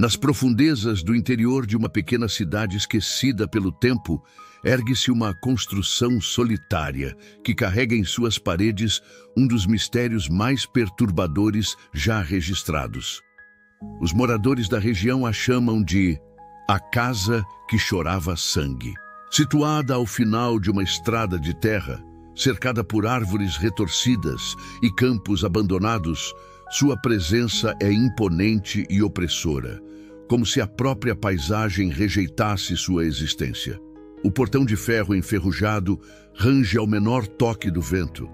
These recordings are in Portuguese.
Nas profundezas do interior de uma pequena cidade esquecida pelo tempo, ergue-se uma construção solitária que carrega em suas paredes um dos mistérios mais perturbadores já registrados. Os moradores da região a chamam de a Casa que Chorava Sangue. Situada ao final de uma estrada de terra, cercada por árvores retorcidas e campos abandonados, sua presença é imponente e opressora, como se a própria paisagem rejeitasse sua existência. O portão de ferro enferrujado range ao menor toque do vento,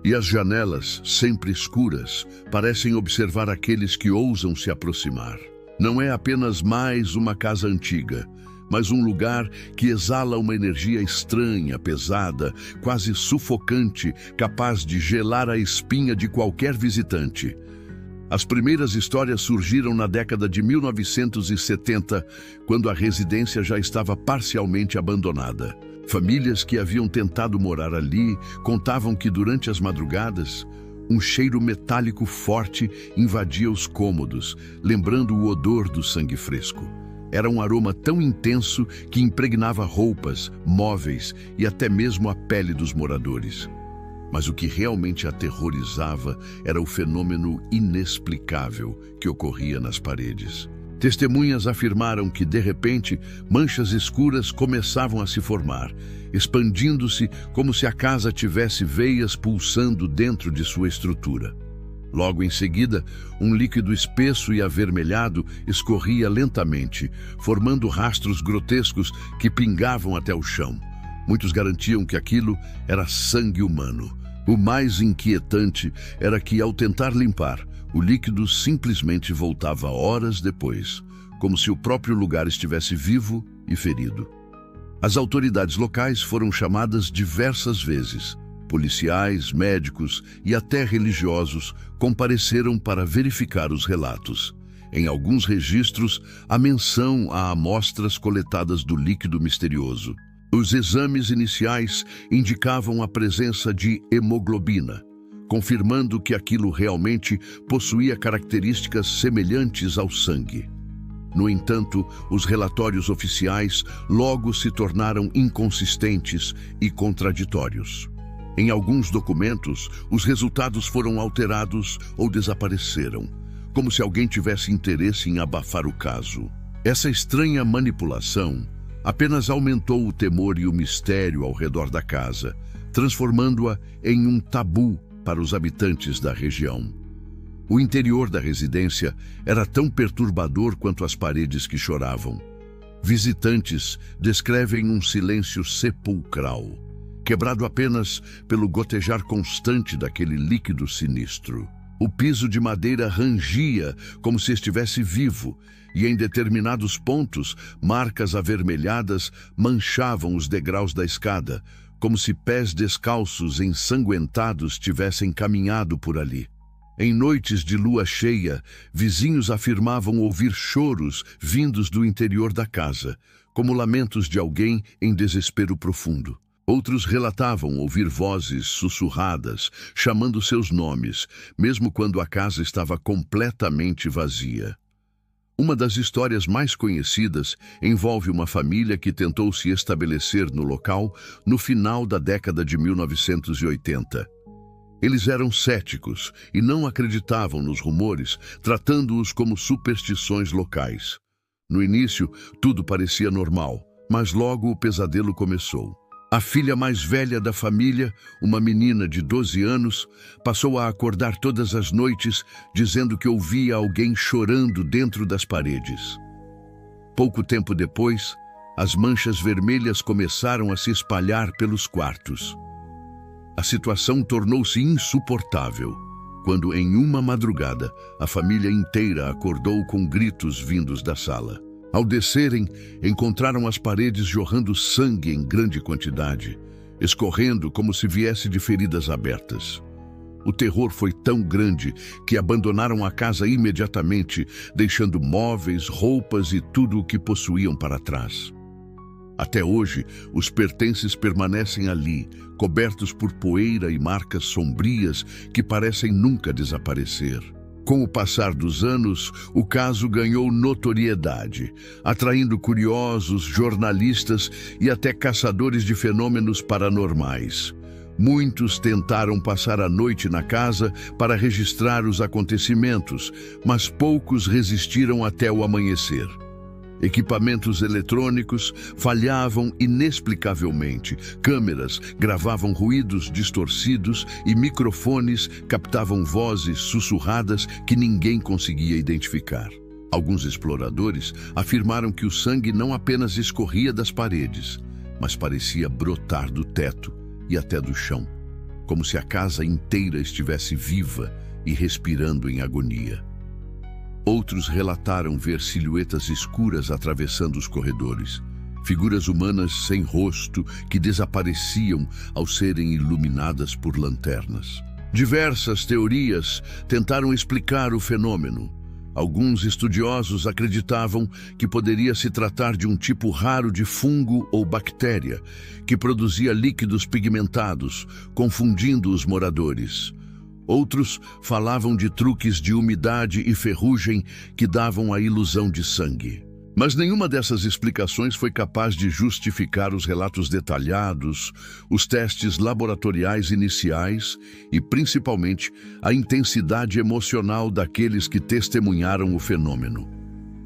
e as janelas, sempre escuras, parecem observar aqueles que ousam se aproximar. Não é apenas mais uma casa antiga, mas um lugar que exala uma energia estranha, pesada, quase sufocante, capaz de gelar a espinha de qualquer visitante. As primeiras histórias surgiram na década de 1970, quando a residência já estava parcialmente abandonada. Famílias que haviam tentado morar ali contavam que durante as madrugadas, um cheiro metálico forte invadia os cômodos, lembrando o odor do sangue fresco. Era um aroma tão intenso que impregnava roupas, móveis e até mesmo a pele dos moradores. Mas o que realmente aterrorizava era o fenômeno inexplicável que ocorria nas paredes. Testemunhas afirmaram que, de repente, manchas escuras começavam a se formar, expandindo-se como se a casa tivesse veias pulsando dentro de sua estrutura. Logo em seguida, um líquido espesso e avermelhado escorria lentamente, formando rastros grotescos que pingavam até o chão. Muitos garantiam que aquilo era sangue humano. O mais inquietante era que, ao tentar limpar, o líquido simplesmente voltava horas depois, como se o próprio lugar estivesse vivo e ferido. As autoridades locais foram chamadas diversas vezes. Policiais, médicos e até religiosos compareceram para verificar os relatos. Em alguns registros, há menção a amostras coletadas do líquido misterioso. Os exames iniciais indicavam a presença de hemoglobina, confirmando que aquilo realmente possuía características semelhantes ao sangue. No entanto, os relatórios oficiais logo se tornaram inconsistentes e contraditórios. Em alguns documentos, os resultados foram alterados ou desapareceram, como se alguém tivesse interesse em abafar o caso. Essa estranha manipulação apenas aumentou o temor e o mistério ao redor da casa, transformando-a em um tabu para os habitantes da região. O interior da residência era tão perturbador quanto as paredes que choravam. Visitantes descrevem um silêncio sepulcral, quebrado apenas pelo gotejar constante daquele líquido sinistro. O piso de madeira rangia como se estivesse vivo, e em determinados pontos, marcas avermelhadas manchavam os degraus da escada, como se pés descalços ensanguentados tivessem caminhado por ali. Em noites de lua cheia, vizinhos afirmavam ouvir choros vindos do interior da casa, como lamentos de alguém em desespero profundo. Outros relatavam ouvir vozes sussurradas, chamando seus nomes, mesmo quando a casa estava completamente vazia. Uma das histórias mais conhecidas envolve uma família que tentou se estabelecer no local no final da década de 1980. Eles eram céticos e não acreditavam nos rumores, tratando-os como superstições locais. No início, tudo parecia normal, mas logo o pesadelo começou. A filha mais velha da família, uma menina de 12 anos, passou a acordar todas as noites dizendo que ouvia alguém chorando dentro das paredes. Pouco tempo depois, as manchas vermelhas começaram a se espalhar pelos quartos. A situação tornou-se insuportável quando, em uma madrugada, a família inteira acordou com gritos vindos da sala. Ao descerem, encontraram as paredes jorrando sangue em grande quantidade, escorrendo como se viesse de feridas abertas. O terror foi tão grande que abandonaram a casa imediatamente, deixando móveis, roupas e tudo o que possuíam para trás. Até hoje, os pertences permanecem ali, cobertos por poeira e marcas sombrias que parecem nunca desaparecer. Com o passar dos anos, o caso ganhou notoriedade, atraindo curiosos, jornalistas e até caçadores de fenômenos paranormais. Muitos tentaram passar a noite na casa para registrar os acontecimentos, mas poucos resistiram até o amanhecer. Equipamentos eletrônicos falhavam inexplicavelmente, câmeras gravavam ruídos distorcidos e microfones captavam vozes sussurradas que ninguém conseguia identificar. Alguns exploradores afirmaram que o sangue não apenas escorria das paredes, mas parecia brotar do teto e até do chão, como se a casa inteira estivesse viva e respirando em agonia. Outros relataram ver silhuetas escuras atravessando os corredores, figuras humanas sem rosto que desapareciam ao serem iluminadas por lanternas. Diversas teorias tentaram explicar o fenômeno. Alguns estudiosos acreditavam que poderia se tratar de um tipo raro de fungo ou bactéria que produzia líquidos pigmentados, confundindo os moradores. Outros falavam de truques de umidade e ferrugem que davam a ilusão de sangue. Mas nenhuma dessas explicações foi capaz de justificar os relatos detalhados, os testes laboratoriais iniciais e, principalmente, a intensidade emocional daqueles que testemunharam o fenômeno.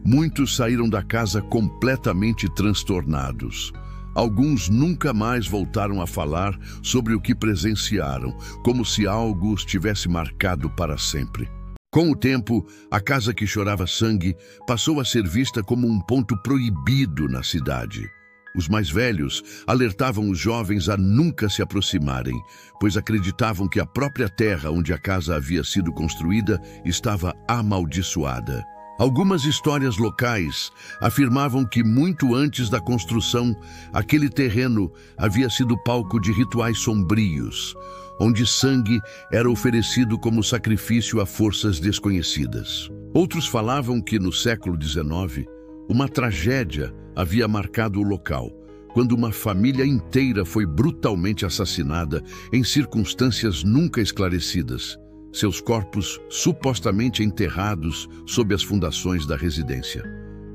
Muitos saíram da casa completamente transtornados. Alguns nunca mais voltaram a falar sobre o que presenciaram, como se algo os tivesse marcado para sempre. Com o tempo, a casa que chorava sangue passou a ser vista como um ponto proibido na cidade. Os mais velhos alertavam os jovens a nunca se aproximarem, pois acreditavam que a própria terra onde a casa havia sido construída estava amaldiçoada. Algumas histórias locais afirmavam que muito antes da construção, aquele terreno havia sido palco de rituais sombrios, onde sangue era oferecido como sacrifício a forças desconhecidas. Outros falavam que no século XIX, uma tragédia havia marcado o local, quando uma família inteira foi brutalmente assassinada em circunstâncias nunca esclarecidas. Seus corpos supostamente enterrados sob as fundações da residência.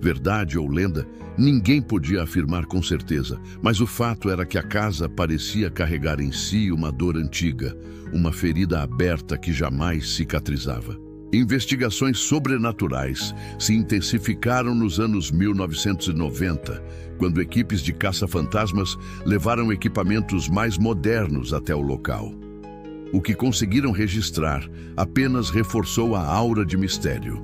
Verdade ou lenda, ninguém podia afirmar com certeza, mas o fato era que a casa parecia carregar em si uma dor antiga, uma ferida aberta que jamais cicatrizava. Investigações sobrenaturais se intensificaram nos anos 1990, quando equipes de caça-fantasmas levaram equipamentos mais modernos até o local. O que conseguiram registrar apenas reforçou a aura de mistério.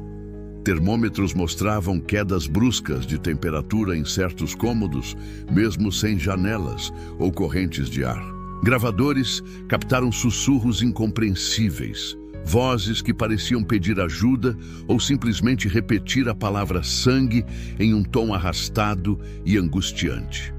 Termômetros mostravam quedas bruscas de temperatura em certos cômodos, mesmo sem janelas ou correntes de ar. Gravadores captaram sussurros incompreensíveis, vozes que pareciam pedir ajuda ou simplesmente repetir a palavra sangue em um tom arrastado e angustiante.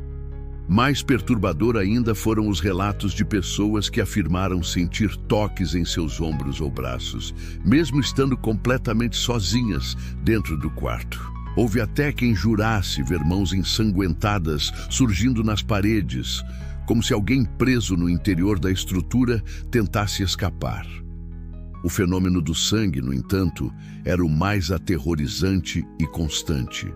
Mais perturbador ainda foram os relatos de pessoas que afirmaram sentir toques em seus ombros ou braços, mesmo estando completamente sozinhas dentro do quarto. Houve até quem jurasse ver mãos ensanguentadas surgindo nas paredes, como se alguém preso no interior da estrutura tentasse escapar. O fenômeno do sangue, no entanto, era o mais aterrorizante e constante.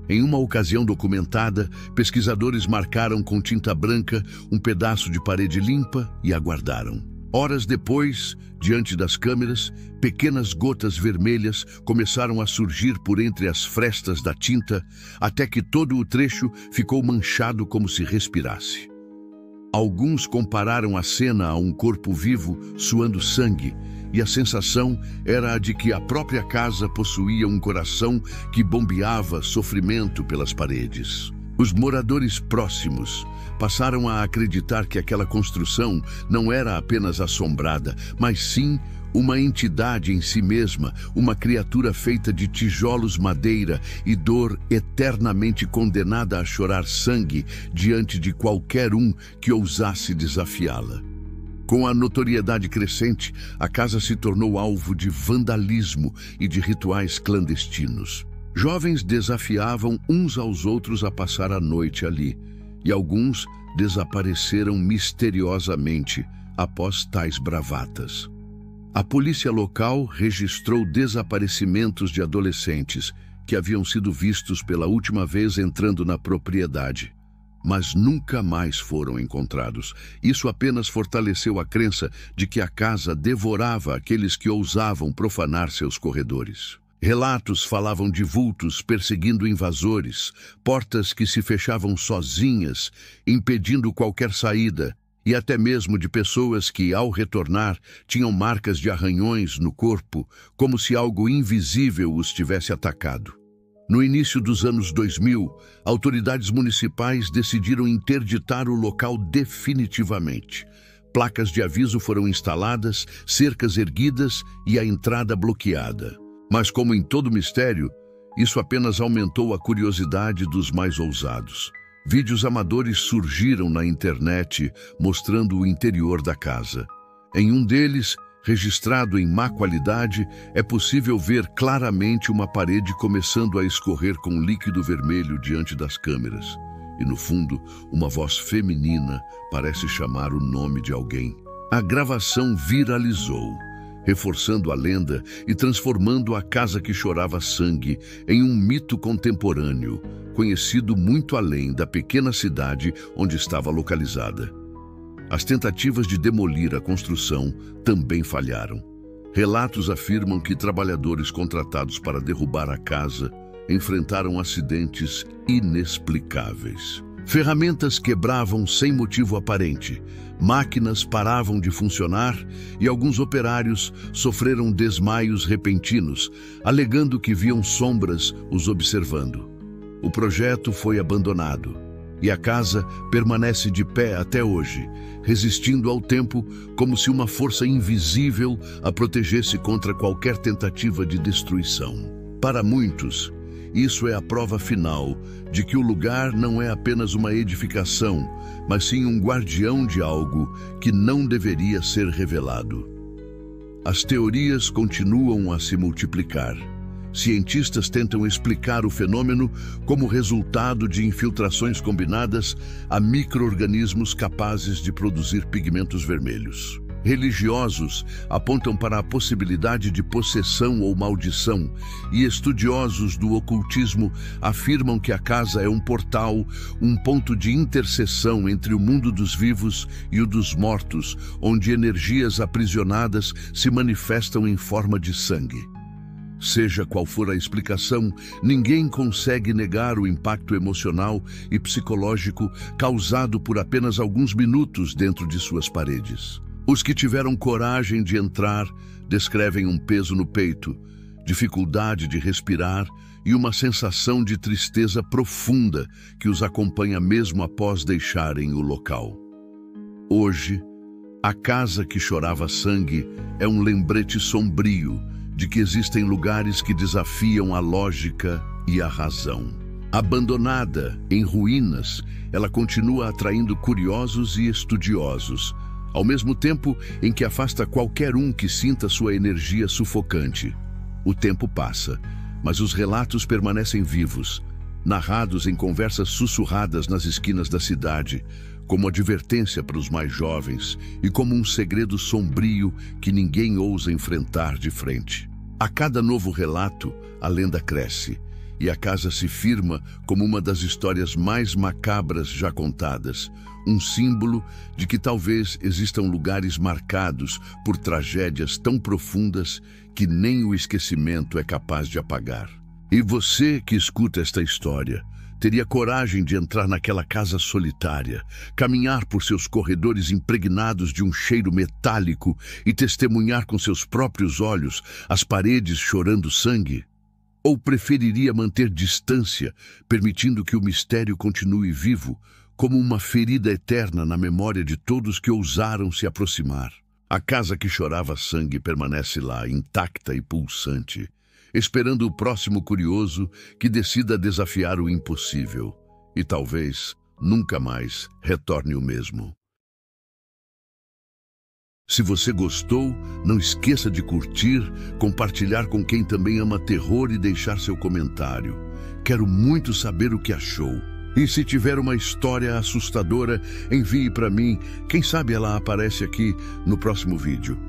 Em uma ocasião documentada, pesquisadores marcaram com tinta branca um pedaço de parede limpa e aguardaram. Horas depois, diante das câmeras, pequenas gotas vermelhas começaram a surgir por entre as frestas da tinta, até que todo o trecho ficou manchado como se respirasse. Alguns compararam a cena a um corpo vivo suando sangue, e a sensação era a de que a própria casa possuía um coração que bombeava sofrimento pelas paredes. Os moradores próximos passaram a acreditar que aquela construção não era apenas assombrada, mas sim uma entidade em si mesma, uma criatura feita de tijolos, madeira e dor eternamente condenada a chorar sangue diante de qualquer um que ousasse desafiá-la. Com a notoriedade crescente, a casa se tornou alvo de vandalismo e de rituais clandestinos. Jovens desafiavam uns aos outros a passar a noite ali, e alguns desapareceram misteriosamente após tais bravatas. A polícia local registrou desaparecimentos de adolescentes que haviam sido vistos pela última vez entrando na propriedade, mas nunca mais foram encontrados. Isso apenas fortaleceu a crença de que a casa devorava aqueles que ousavam profanar seus corredores. Relatos falavam de vultos perseguindo invasores, portas que se fechavam sozinhas, impedindo qualquer saída, e até mesmo de pessoas que, ao retornar, tinham marcas de arranhões no corpo, como se algo invisível os tivesse atacado. No início dos anos 2000, autoridades municipais decidiram interditar o local definitivamente. Placas de aviso foram instaladas, cercas erguidas e a entrada bloqueada. Mas, como em todo mistério, isso apenas aumentou a curiosidade dos mais ousados. Vídeos amadores surgiram na internet mostrando o interior da casa. Em um deles, registrado em má qualidade, é possível ver claramente uma parede começando a escorrer com líquido vermelho diante das câmeras. E no fundo, uma voz feminina parece chamar o nome de alguém. A gravação viralizou, reforçando a lenda e transformando a casa que chorava sangue em um mito contemporâneo, conhecido muito além da pequena cidade onde estava localizada. As tentativas de demolir a construção também falharam. Relatos afirmam que trabalhadores contratados para derrubar a casa enfrentaram acidentes inexplicáveis. Ferramentas quebravam sem motivo aparente, máquinas paravam de funcionar e alguns operários sofreram desmaios repentinos, alegando que viam sombras os observando. O projeto foi abandonado e a casa permanece de pé até hoje, resistindo ao tempo como se uma força invisível a protegesse contra qualquer tentativa de destruição. Para muitos, isso é a prova final de que o lugar não é apenas uma edificação, mas sim um guardião de algo que não deveria ser revelado. As teorias continuam a se multiplicar. Cientistas tentam explicar o fenômeno como resultado de infiltrações combinadas a micro-organismos capazes de produzir pigmentos vermelhos. Religiosos apontam para a possibilidade de possessão ou maldição, e estudiosos do ocultismo afirmam que a casa é um portal, um ponto de interseção entre o mundo dos vivos e o dos mortos, onde energias aprisionadas se manifestam em forma de sangue. Seja qual for a explicação, ninguém consegue negar o impacto emocional e psicológico causado por apenas alguns minutos dentro de suas paredes. Os que tiveram coragem de entrar descrevem um peso no peito, dificuldade de respirar e uma sensação de tristeza profunda que os acompanha mesmo após deixarem o local. Hoje, a casa que chorava sangue é um lembrete sombrio de que existem lugares que desafiam a lógica e a razão. Abandonada, em ruínas, ela continua atraindo curiosos e estudiosos, ao mesmo tempo em que afasta qualquer um que sinta sua energia sufocante. O tempo passa, mas os relatos permanecem vivos, narrados em conversas sussurradas nas esquinas da cidade, como advertência para os mais jovens e como um segredo sombrio que ninguém ousa enfrentar de frente. A cada novo relato, a lenda cresce, e a casa se firma como uma das histórias mais macabras já contadas, um símbolo de que talvez existam lugares marcados por tragédias tão profundas que nem o esquecimento é capaz de apagar. E você que escuta esta história, teria coragem de entrar naquela casa solitária, caminhar por seus corredores impregnados de um cheiro metálico e testemunhar com seus próprios olhos as paredes chorando sangue? Ou preferiria manter distância, permitindo que o mistério continue vivo, como uma ferida eterna na memória de todos que ousaram se aproximar? A casa que chorava sangue permanece lá, intacta e pulsante, esperando o próximo curioso que decida desafiar o impossível e talvez nunca mais retorne o mesmo. Se você gostou, não esqueça de curtir, compartilhar com quem também ama terror e deixar seu comentário. Quero muito saber o que achou. E se tiver uma história assustadora, envie para mim. Quem sabe ela aparece aqui no próximo vídeo.